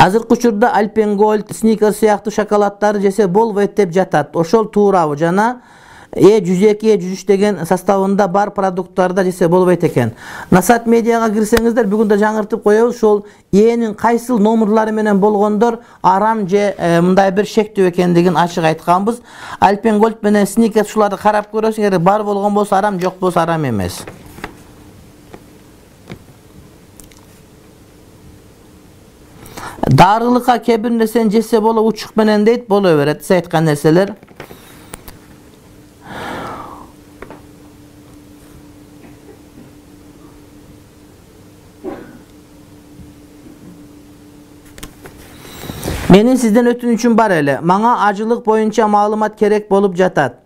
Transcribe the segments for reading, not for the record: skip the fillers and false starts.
Азыркы учурда Alpengold, Snickers сыяктуу шоколаддарды жесе болбойт деп жатат. Ошол туурабы? Жана E102, E103 деген составында бар продукттарда жесе болбойт экен. Насат медиага кирсеңиздер, бүгүн да жаңыртып коебуз, ошол Энин кайсыл номерлары менен болгондор арам же мындай бир шектүү экендигин ачык айтканбыз. Alpengold менен Snickers ушуларды карап көрөсүңөр, бар болгон болсо арам, жок болсо арам эмес. Дарылыкка кээ бир нерсени жесе боло, учук менен дейт, боло берет. Сиз айткан нерселер. Менин сизден өтүнүчүм бар эле. Мага ажылык боюнча маалымат керек болуп жатат.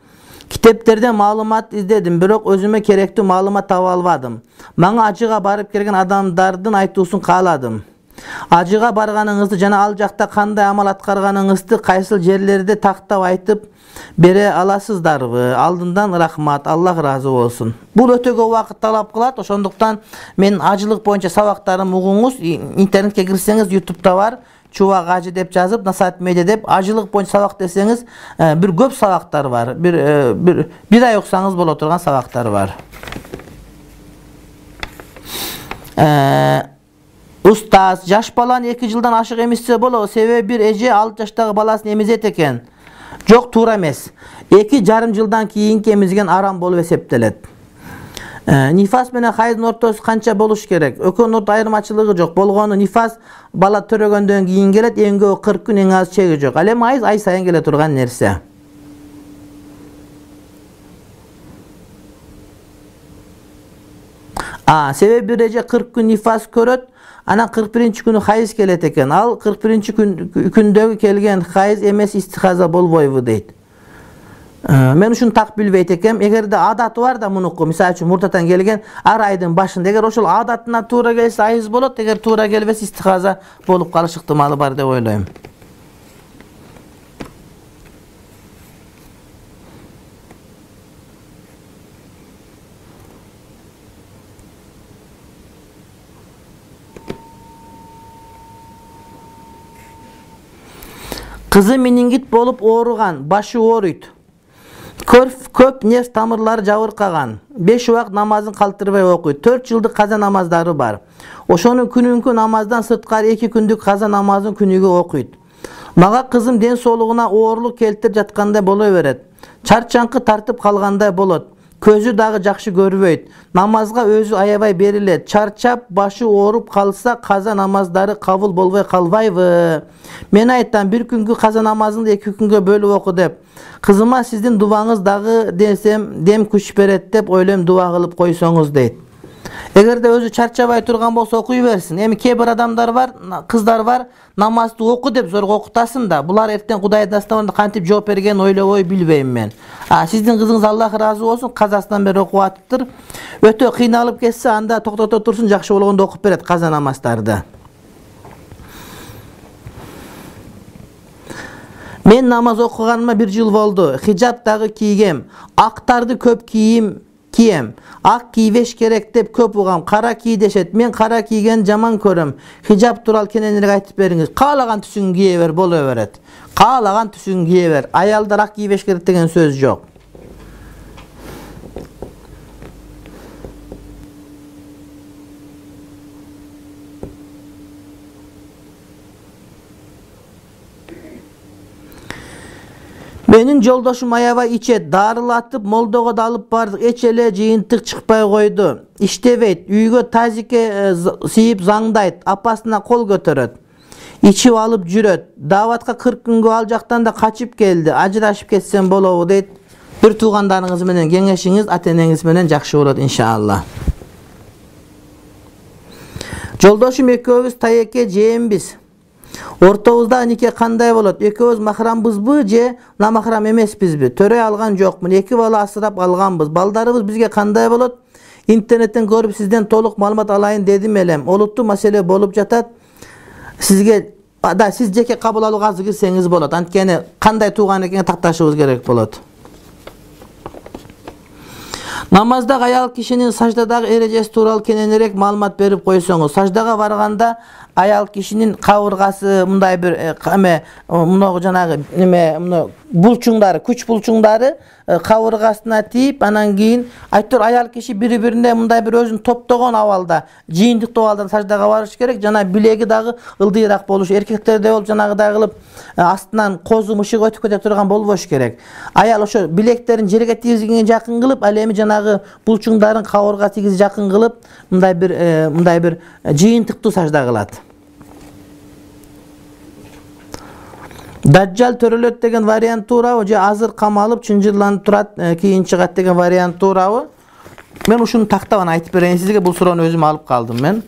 Китептерден маалымат издедим, бирок өзүмө керектүү маалымат таба албадым. Мага ажыга барып келген адамдардын айтуусун кааладым. Ажыга барганыңызды жана ал жакта кандай амал аткарганыңызды, кайсыл жерлерде тактап айтып бере аласыздарбы? Алдындан рахмат, Аллах ыраазы болсун. Бул өтө көп убакыт талап кылат, ошондуктан мен ажылык боюнча сабактарым угуңуз. Интернетке кирсеңиз, YouTube'да бар. Чубак ажы деп жазып, Насат медиа деп ажылык боюнча сабак десеңиз, бир көп сабактар бар. Бир ай окусаңыз боло турган сабактар бар. Устаз, жаш баланы 2 жылдан ашык эмизсе болобу? Себеби бир эже 6 жаштагы баласын эмизет экен. Жок, туура эмес. 2,5 жылдан кийинки эмизген арам болуп эсептелет. Нифас менен хайздын ортосу канча болуш керек? Экөөнүн ортосунда айырмачылыгы жок. Болгону нифас бала төрөгөндөн кийин келет, эң көп 40 күн, эң аз чеги жок. Ал эми ай сайын келе турган нерсе. Себеби бир эже 40 күн нифас көрөт, анан 41-чи күнү хайыз келет экен. Ал 41-чи күндөгү келген хайыз эмес, истихаза болбойбу дейт. Мен ушуну так билбейт экем. Эгерде адаты бар да мунуку, мисалы үчүн муртатан келген ар айдын башында, эгер ошол адатына туура келсе айыз болот, эгер туура келбесе истихаза болуп калыш ыктымалы бар деп ойлойм. Кызы менингит болуп ооруган, башы ооруйт. Көп нерв тамырлары жабыркаган. 5 убак намазын калтырбай окуйт. 4 жылдык каза намаздары бар. Ошонун күнүнкү намаздан сырткары 2 күндүк каза намазын күнүгө окуйт. Мага кызым ден соолугуна оорлук келтирип жаткандай боло берет. Чарчаңкы тартып калгандай болот. Көзү дагы жакшы көрбөйт. Намазга өзү аябай берилет. Чарчап, башы ооруп калса, каза намаздары кабыл болбой калбайбы? Мен айттым, бир күнгү каза намазыңды 2 күнгө бөлүп оку деп. Кызыма сиздин дубаңыз дагы десем дем күч берет деп ойлойм, дуба кылып койсоңуз дейт. Эгерде өзү чарчабай турган болсо окуй берсин. Эми кээ бир адамдар бар, кыздар бар, намазды оку деп зорго окутасың да, булар эртең Кудайдын астамында кантип жооп бергенин ойлобой билбейм мен. Сиздин кызыңыз Аллах ыраазы болсун, казасынан бери окуп атыптыр. Өтө кыйналып кетсе, анда токтото турсун, жакшы болгондо окуп берет каза намаздарды. Мен намаз окуганыма 1 жыл болду. Хижап дагы кийгем. Актарды көп кийим. Ак кийбеш керек деп көп угам. Кара кий дешет. Мен кара кийген жаман көрөм. Хижап тууралуу кененирээк айтып бериңиз. Каалаган түсүн кие бер, боло берет. Каалаган түсүн кие бер. Аялдар ак кийбеш керек деген сөз жок. Менин жолдошум аябай ичет, дарылатып, молдого да алып бардык, эч эле жыйынтык чыкпай койду. Иштебейт, үйгө тазике сыйып заңдайт, апасына кол көтөрөт. Ичип алып жүрөт. Дааватка 40 күнгө ал жактан да качып келди. Ажырашып кетсем болобу дейт. Бир туугандарыңыз менен кеңешиңиз ата-энеңиз менен жакшы болот иншалла. Жолдошум экөөбүз тайеке жээнбиз. Ортобузда нике кандай болот? Экөөбүз махрамбызбы же намахрам эмеспизби? Төрөй алган жокмун. 2 бала асырап алганбыз. Балдарыбыз бизге кандай болот? Интернеттен көрүп сизден толук маалымат алайын дедим элем. Олуттуу маселе болуп жатат. Сизге сиз жеке кабыл алууга азыр кирсеңиз болот. Анткени кандай тууган экенин такташыбыз керек болот. Namazdагы аял кишинин саждадагы эрежеси тууралуу кененирээк маалымат берип койсоңуз. Саждага барганда аял кишинин кабыргасы мындай бир мынагы жанагы мына булчуңдары, күч булчуңдары кабыргасына тийип, анан кийин айтор аял киши бири-бирине мындай бир өзүн топтогон абалда, жыйынтыктуу абалда саждага барыш керек. Жана билеги дагы ылдыйраак болуш. Эркектерде болуп жанагыдай кылып астынан козу мышык өтүп кете турган болбош керек. Аял ошо билектерин жерге тийгизгенге жакын кылып, ал эми жанагы булчуңдарын кабырга тийгиз жакын кылып, мындай бир жыйынтыктуу сажда кылат. Дажжал төрөлөт деген вариант туурабы же азыр камалып чынжырланып турат, кийин чыгат деген вариант туурабы? Мен ушуну тактабан айтып берейин сизге. Бул суроону өзүм алып калдым мен.